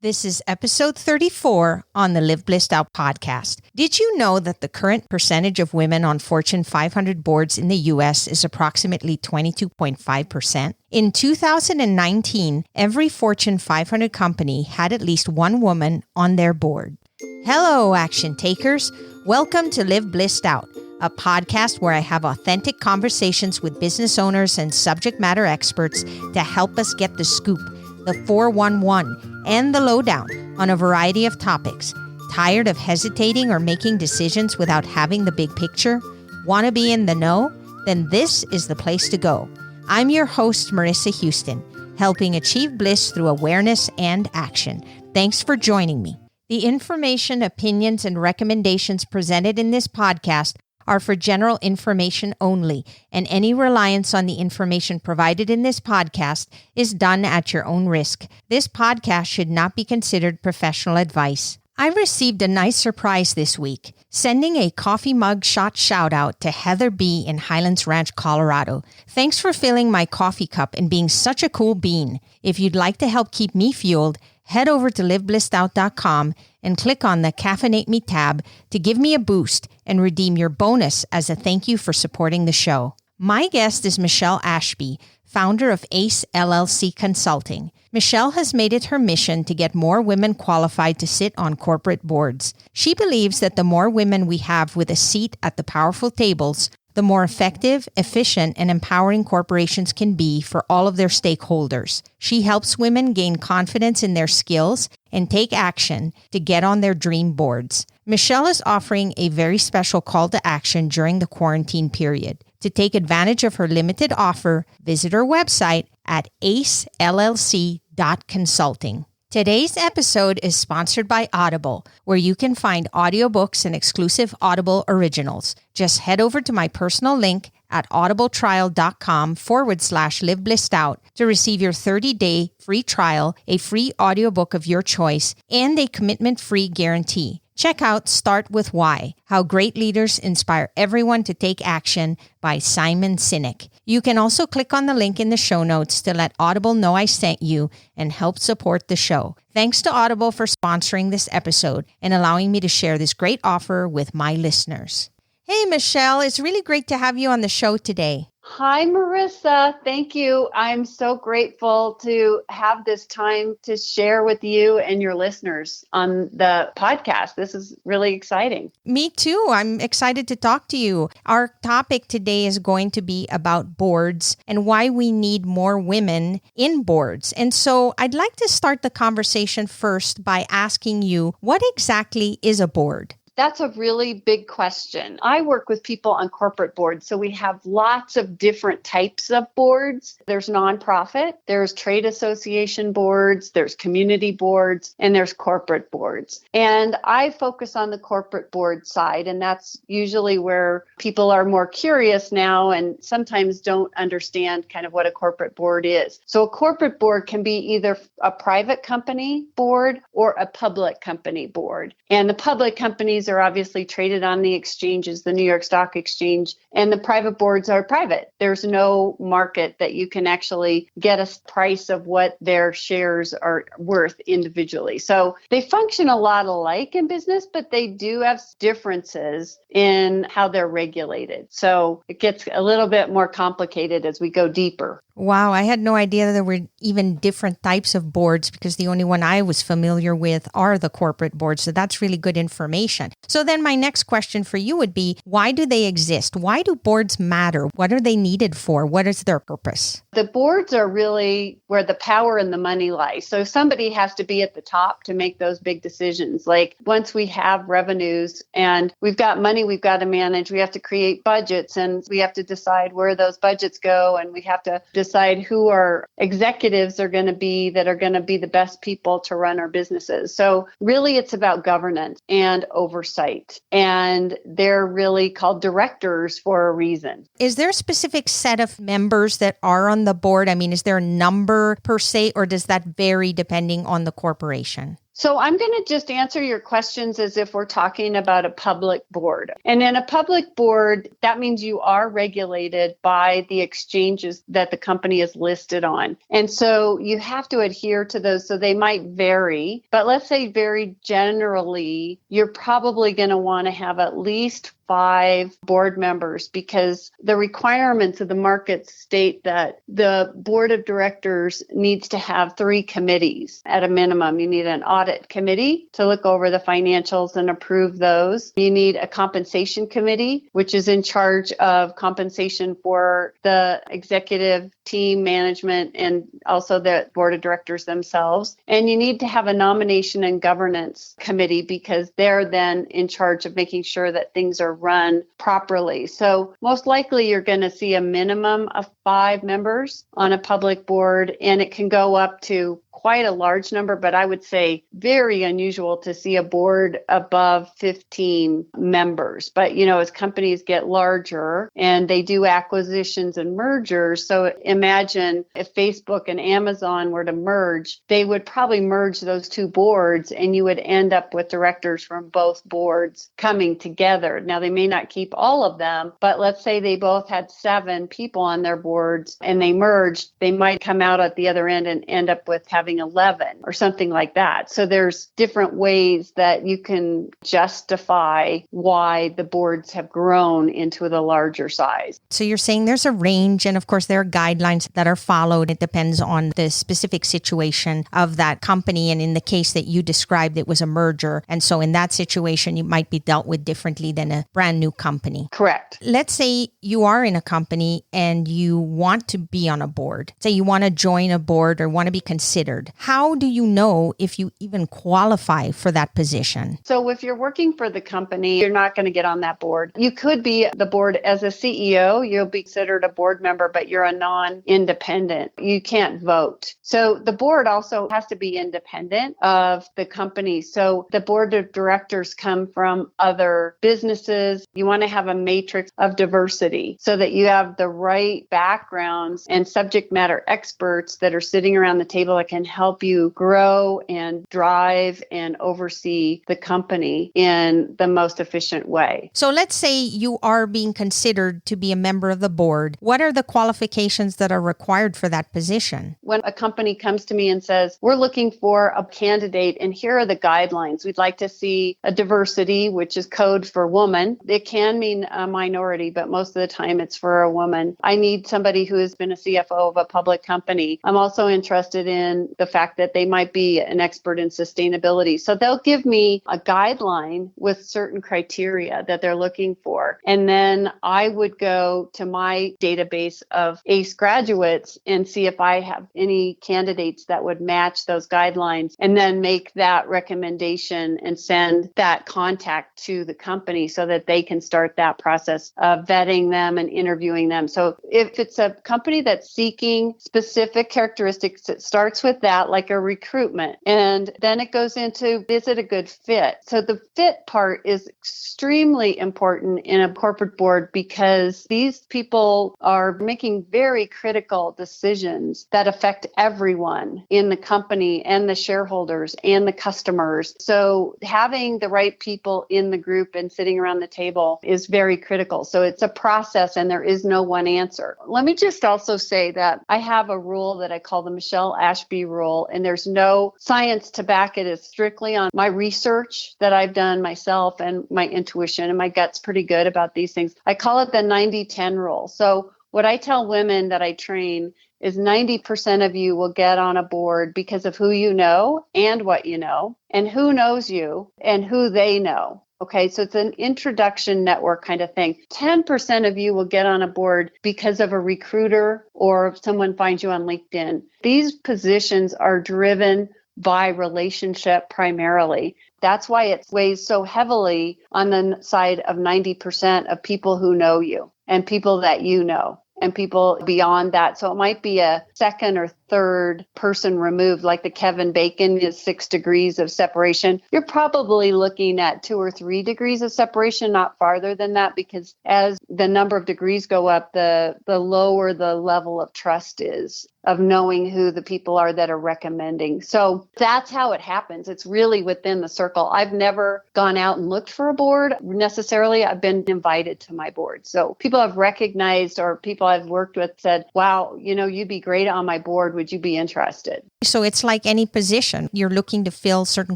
This is episode 34 on the Live Blissed Out podcast. Did you know that the current percentage of women on Fortune 500 boards in the U.S. is approximately 22.5%? In 2019, every Fortune 500 company had at least one woman on their board. Hello, action takers. Welcome to Live Blissed Out, a podcast where I have authentic conversations with business owners and subject matter experts to help us get the scoop, the 411, and the lowdown on a variety of topics. Tired of hesitating or making decisions without having the big picture? Want to be in the know? Then this is the place to go. I'm your host, Marissa Houston, helping achieve bliss through awareness and action. Thanks for joining me. The information, opinions, and recommendations presented in this podcast are for general information only, and any reliance on the information provided in this podcast is done at your own risk. This podcast should not be considered professional advice. I received a nice surprise this week, sending a coffee mug shot shout out to Heather B. in Highlands Ranch, Colorado. Thanks for filling my coffee cup and being such a cool bean. If you'd like to help keep me fueled, head over to liveblissed.com and click on the Caffeinate Me tab to give me a boost and redeem your bonus as a thank you for supporting the show. My guest is Michele Ashby, founder of ACE LLC Consulting. Michele has made it her mission to get more women qualified to sit on corporate boards. She believes that the more women we have with a seat at the powerful tables, the more effective, efficient, and empowering corporations can be for all of their stakeholders. She helps women gain confidence in their skills and take action to get on their dream boards. Michele is offering a very special call to action during the quarantine period. To take advantage of her limited offer, visit her website at acellc.consulting. Today's episode is sponsored by Audible, where you can find audiobooks and exclusive Audible originals. Just head over to my personal link at audibletrial.com/liveblissed to receive your 30-day free trial, a free audiobook of your choice, and a commitment-free guarantee. Check out Start With Why, How Great Leaders Inspire Everyone to Take Action by Simon Sinek. You can also click on the link in the show notes to let Audible know I sent you and help support the show. Thanks to Audible for sponsoring this episode and allowing me to share this great offer with my listeners. Hey, Michele, it's really great to have you on the show today. Hi, Marissa. Thank you. I'm so grateful to have this time to share with you and your listeners on the podcast. This is really exciting. Me too. I'm excited to talk to you. Our topic today is going to be about boards and why we need more women in boards. And so I'd like to start the conversation first by asking you, what exactly is a board? That's a really big question. I work with people on corporate boards, so we have lots of different types of boards. There's nonprofit, there's trade association boards, there's community boards, and there's corporate boards. And I focus on the corporate board side, and that's usually where people are more curious now and sometimes don't understand kind of what a corporate board is. So a corporate board can be either a private company board or a public company board. And the public companies are obviously traded on the exchanges, the New York Stock Exchange, and the private boards are private. There's no market that you can actually get a price of what their shares are worth individually. So they function a lot alike in business, but they do have differences in how they're regulated. So it gets a little bit more complicated as we go deeper. Wow, I had no idea that there were even different types of boards because the only one I was familiar with are the corporate boards. So that's really good information. So then my next question for you would be, why do they exist? Why do boards matter? What are they needed for? What is their purpose? The boards are really where the power and the money lies. So somebody has to be at the top to make those big decisions. Like once we have revenues and we've got money we've got to manage, we have to create budgets and we have to decide where those budgets go, and we have to decide who our executives are going to be that are going to be the best people to run our businesses. So really it's about governance and oversight. And they're really called directors for a reason. Is there a specific set of members that are on the board? I mean, is there a number per se, or does that vary depending on the corporation? So I'm going to just answer your questions as if we're talking about a public board. And in a public board, that means you are regulated by the exchanges that the company is listed on. And so you have to adhere to those. So they might vary, but let's say very generally, you're probably going to want to have at least 5 board members because the requirements of the market state that the board of directors needs to have 3 committees at a minimum. You need an audit committee to look over the financials and approve those. You need a compensation committee, which is in charge of compensation for the executive team, management, and also the board of directors themselves. And you need to have a nomination and governance committee because they're then in charge of making sure that things are run properly. So most likely you're going to see a minimum of 5 members on a public board, and it can go up to quite a large number, but I would say very unusual to see a board above 15 members. But, as companies get larger and they do acquisitions and mergers, so imagine if Facebook and Amazon were to merge, they would probably merge those 2 boards and you would end up with directors from both boards coming together. Now, they may not keep all of them, but let's say they both had 7 people on their boards and they merged, they might come out at the other end and end up with having 11 or something like that. So there's different ways that you can justify why the boards have grown into the larger size. So you're saying there's a range, and of course there are guidelines that are followed. It depends on the specific situation of that company. And in the case that you described, it was a merger. And so in that situation, you might be dealt with differently than a brand new company. Correct. Let's say you are in a company and you want to be on a board. Say you want to join a board or want to be considered. How do you know if you even qualify for that position? So if you're working for the company, you're not going to get on that board. You could be the board as a CEO. You'll be considered a board member, but you're a non-independent. You can't vote. So the board also has to be independent of the company. So the board of directors come from other businesses. You want to have a matrix of diversity so that you have the right backgrounds and subject matter experts that are sitting around the table that can help you grow and drive and oversee the company in the most efficient way. So let's say you are being considered to be a member of the board. What are the qualifications that are required for that position? When a company comes to me and says, we're looking for a candidate and here are the guidelines. We'd like to see a diversity, which is code for woman. It can mean a minority, but most of the time it's for a woman. I need somebody who has been a CFO of a public company. I'm also interested in the fact that they might be an expert in sustainability. So they'll give me a guideline with certain criteria that they're looking for. And then I would go to my database of ACE graduates and see if I have any candidates that would match those guidelines, and then make that recommendation and send that contact to the company so that they can start that process of vetting them and interviewing them. So if it's a company that's seeking specific characteristics, it starts with that, like a recruitment. And then it goes into, is it a good fit? So the fit part is extremely important in a corporate board because these people are making very critical decisions that affect everyone in the company and the shareholders and the customers. So having the right people in the group and sitting around the table is very critical. So it's a process and there is no one answer. Let me just also say that I have a rule that I call the Michele Ashby rule, and there's no science to back it. It's strictly on my research that I've done myself and my intuition, and my gut's pretty good about these things. I call it the 90-10 rule. So what I tell women that I train is 90% of you will get on a board because of who you know and what you know, and who knows you and who they know. Okay, so it's an introduction network kind of thing. 10% of you will get on a board because of a recruiter or if someone finds you on LinkedIn. These positions are driven by relationship primarily. That's why it weighs so heavily on the side of 90% of people who know you and people that you know and people beyond that. So it might be a second or third person removed, like the Kevin Bacon is 6 degrees of separation, you're probably looking at 2 or 3 degrees of separation, not farther than that, because as the number of degrees go up, the lower the level of trust is of knowing who the people are that are recommending. So that's how it happens. It's really within the circle. I've never gone out and looked for a board necessarily. I've been invited to my board. So people have recognized, or people I've worked with said, wow, you'd be great on my board. Would you be interested? So it's like any position. You're looking to fill certain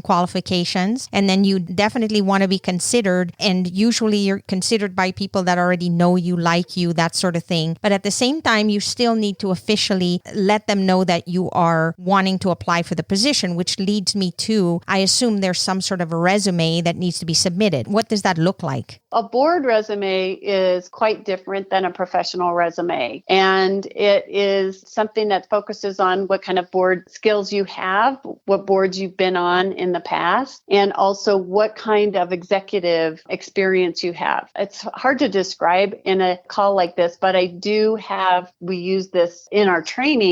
qualifications, and then you definitely want to be considered. And usually you're considered by people that already know you, like you, that sort of thing. But at the same time, you still need to officially let them know that you are wanting to apply for the position, which leads me to, I assume there's some sort of a resume that needs to be submitted. What does that look like? A board resume is quite different than a professional resume. And it is something that focuses on what kind of board skills you have, what boards you've been on in the past, and also what kind of executive experience you have. It's hard to describe in a call like this, but we use this in our training,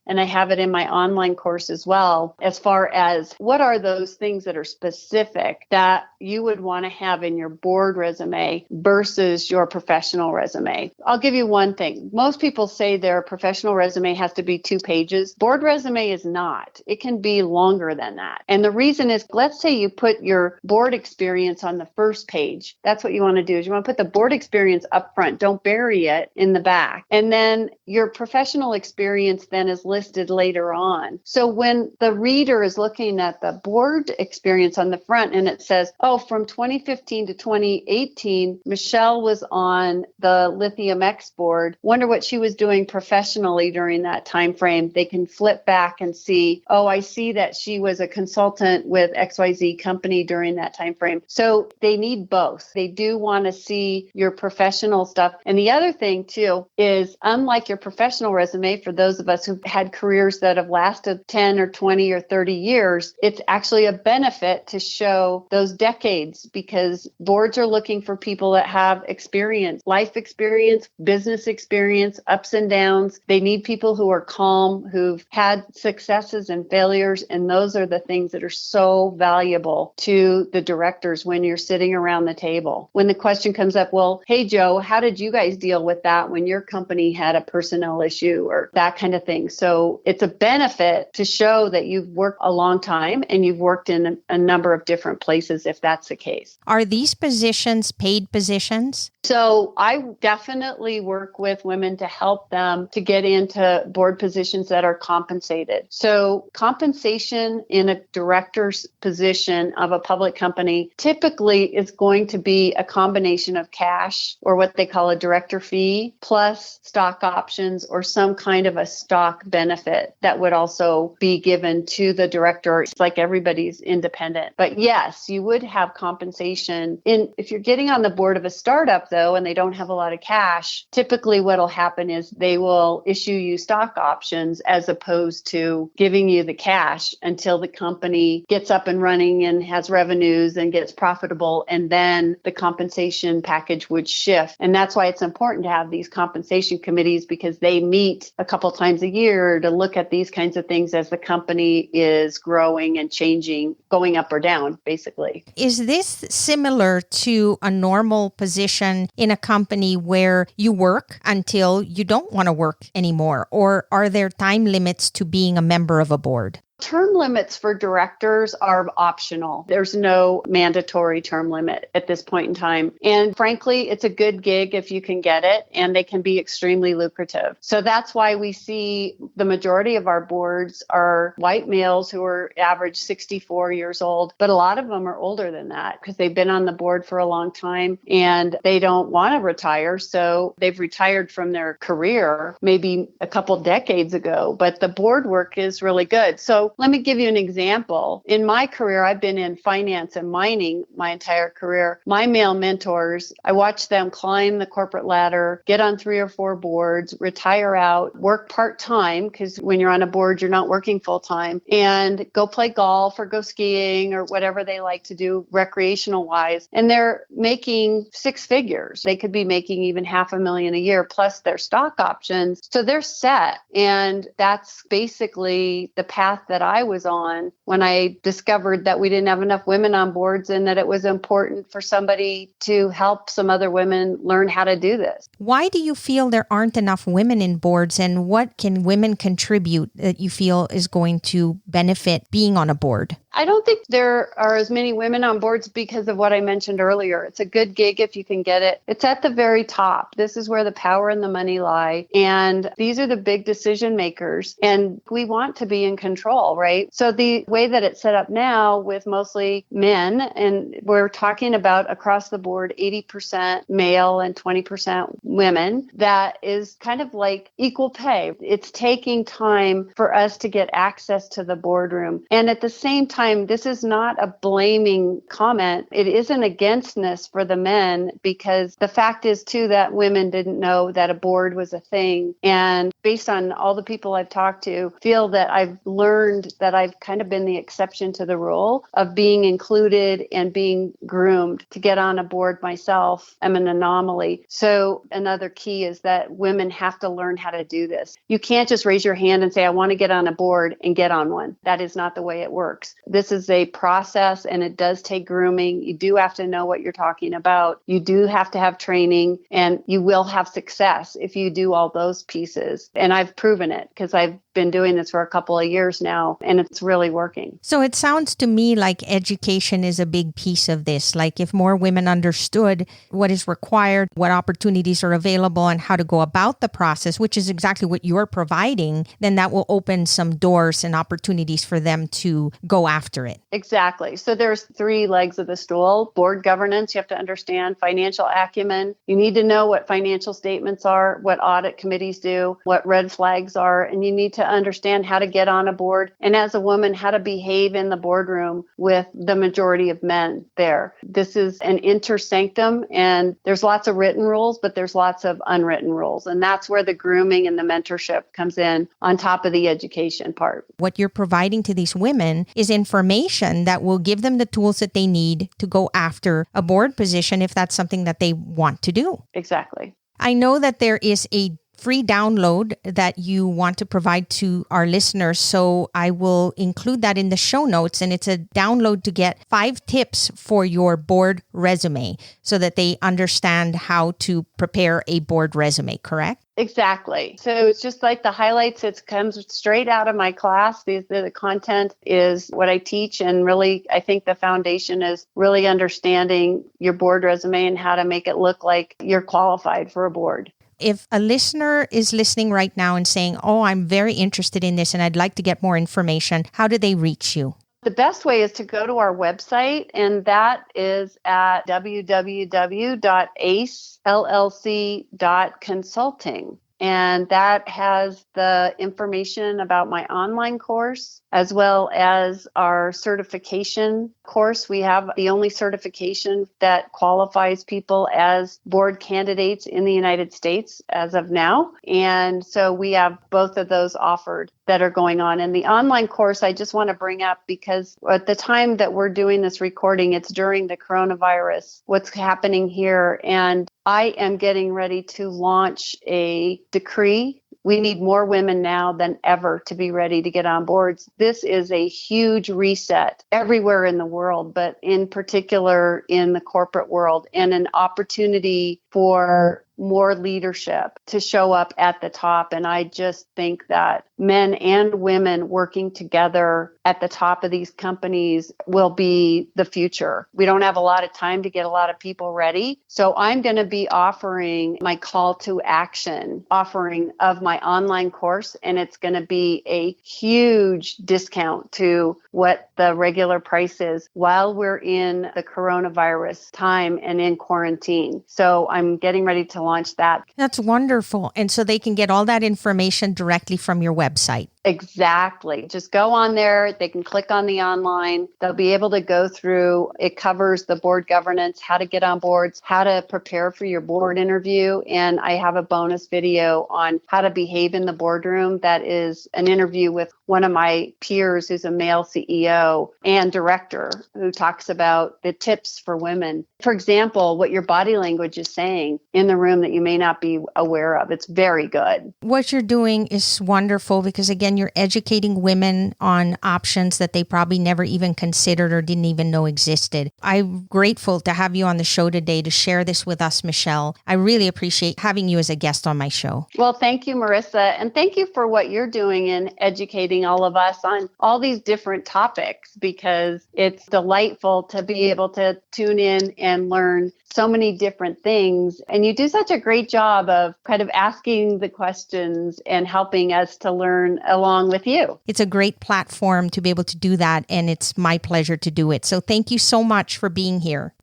and I have it in my online course as well, as far as what are those things that are specific that you would want to have in your board resume versus your professional resume. I'll give you one thing. Most people say their professional resume has to be 2 pages. Board resume is not. It can be longer than that. And the reason is, let's say you put your board experience on the first page. That's what you want to do, is you want to put the board experience up front. Don't bury it in the back. And then your professional experience then is listed later on. So when the reader is looking at the board experience on the front and it says, oh, from 2015 to 2018, Michele was on the Lithium X board. Wonder what she was doing professionally during that time frame. They can flip back and see, oh, I see that she was a consultant with XYZ company during that time frame. So they need both. They do want to see your professional stuff. And the other thing too is, unlike your professional resume, for those of us who've had careers that have lasted 10 or 20 or 30 years, it's actually a benefit to show those decades, because boards are looking for people that have experience, life experience, business experience, ups and downs. They need people who are calm, who've had successes and failures. And those are the things that are so valuable to the directors when you're sitting around the table. When the question comes up, well, hey, Joe, how did you guys deal with that when your company had a personnel issue, or that kind of thing? So it's a benefit to show that you've worked a long time and you've worked in a number of different places, if that's the case. Are these positions paid positions? So I definitely work with women to help them to get into board positions that are compensated. So compensation in a director's position of a public company typically is going to be a combination of cash, or what they call a director fee, plus stock options or some kind of a stock benefit that would also be given to the director. It's like everybody's independent. But yes, you would have compensation. If you're getting on the board of a startup, though, and they don't have a lot of cash, typically what'll happen is they will issue you stock options as opposed to giving you the cash until the company gets up and running and has revenues and gets profitable. And then the compensation package would shift. And that's why it's important to have these compensation committees, because they meet a couple times a year to look at these kinds of things as the company is growing and changing, going up or down, basically. Is this similar to a normal position in a company where you work until you don't want to work anymore? Or are there time limits to being a member of a board? Term limits for directors are optional. There's no mandatory term limit at this point in time. And frankly, it's a good gig if you can get it, and they can be extremely lucrative. So that's why we see the majority of our boards are white males who are average 64 years old, but a lot of them are older than that because they've been on the board for a long time and they don't want to retire. So they've retired from their career maybe a couple decades ago, but the board work is really good. So let me give you an example. In my career, I've been in finance and mining my entire career. My male mentors, I watched them climb the corporate ladder, get on 3 or 4 boards, retire out, work part-time, because when you're on a board, you're not working full-time, and go play golf or go skiing or whatever they like to do recreational wise. And they're making 6 figures. They could be making even $500,000 a year plus their stock options. So they're set. And that's basically the path that I was on when I discovered that we didn't have enough women on boards and that it was important for somebody to help some other women learn how to do this. Why do you feel there aren't enough women in boards, and what can women contribute that you feel is going to benefit being on a board? I don't think there are as many women on boards because of what I mentioned earlier. It's a good gig if you can get it. It's at the very top. This is where the power and the money lie. And these are the big decision makers. And we want to be in control, right? So the way that it's set up now with mostly men, and we're talking about across the board, 80% male and 20% women, that is kind of like equal pay. It's taking time for us to get access to the boardroom. And at the same time, this is not a blaming comment. It isn't againstness for the men, because the fact is too that women didn't know that a board was a thing. And based on all the people I've talked to, feel that I've learned that I've kind of been the exception to the rule of being included and being groomed to get on a board myself. I'm an anomaly. So another key is that women have to learn how to do this. You can't just raise your hand and say, I want to get on a board and get on one. That is not the way it works. This is a process, and it does take grooming. You do have to know what you're talking about. You do have to have training, and you will have success if you do all those pieces. And I've proven it because I've been doing this for a couple of years now, and it's really working. So it sounds to me like education is a big piece of this. Like if more women understood what is required, what opportunities are available, and how to go about the process, which is exactly what you're providing, then that will open some doors and opportunities for them to go after it. Exactly. So there's 3 legs of the stool. Board governance, you have to understand financial acumen. You need to know what financial statements are, what audit committees do, what red flags are, and you need to understand how to get on a board. And as a woman, how to behave in the boardroom with the majority of men there. This is an intersanctum, and there's lots of written rules, but there's lots of unwritten rules. And that's where the grooming and the mentorship comes in on top of the education part. What you're providing to these women is information that will give them the tools that they need to go after a board position if that's something that they want to do. Exactly. I know that there is a free download that you want to provide to our listeners. So I will include that in the show notes. And it's a download to get 5 tips for your board resume so that they understand how to prepare a board resume, correct? Exactly. So it's just like the highlights. It comes straight out of my class. The content is what I teach. And really, I think the foundation is really understanding your board resume and how to make it look like you're qualified for a board. If a listener is listening right now and saying, oh, I'm very interested in this and I'd like to get more information, how do they reach you? The best way is to go to our website, and that is at www.acellc.consulting. And that has the information about my online course, as well as our certification course. We have the only certification that qualifies people as board candidates in the United States as of now. And so we have both of those offered that are going on. And the online course, I just want to bring up because at the time that we're doing this recording, it's during the coronavirus, what's happening here. And I am getting ready to launch a decree. We need more women now than ever to be ready to get on boards. This is a huge reset everywhere in the world, but in particular in the corporate world, and an opportunity for more leadership to show up at the top. And I just think that men and women working together at the top of these companies will be the future. We don't have a lot of time to get a lot of people ready. So I'm going to be offering my call to action offering of my online course, and it's going to be a huge discount to what the regular price is while we're in the coronavirus time and in quarantine. So I'm getting ready to launch that. That's wonderful. And so they can get all that information directly from your website. Exactly. Just go on there. They can click on the online. They'll be able to go through. It covers the board governance, how to get on boards, how to prepare for your board interview. And I have a bonus video on how to behave in the boardroom. That is an interview with one of my peers who's a male CEO and director who talks about the tips for women. For example, what your body language is saying in the room that you may not be aware of. It's very good. What you're doing is wonderful because, again, you're educating women on options that they probably never even considered or didn't even know existed. I'm grateful to have you on the show today to share this with us, Michele. I really appreciate having you as a guest on my show. Well, thank you, Marissa. And thank you for what you're doing in educating all of us on all these different topics, because it's delightful to be able to tune in and learn so many different things. And you do such a great job of kind of asking the questions and helping us to learn along with you. It's a great platform to be able to do that, and it's my pleasure to do it. So thank you so much for being here.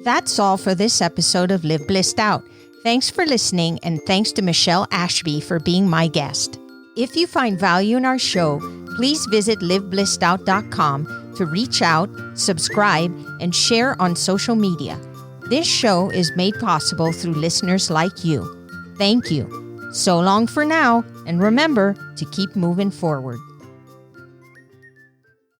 That's all for this episode of Live Blissed Out. Thanks for listening, and thanks to Michele Ashby for being my guest. If you find value in our show, please visit liveblessedout.com to reach out, subscribe, and share on social media. This show is made possible through listeners like you. Thank you. So long for now, and remember to keep moving forward.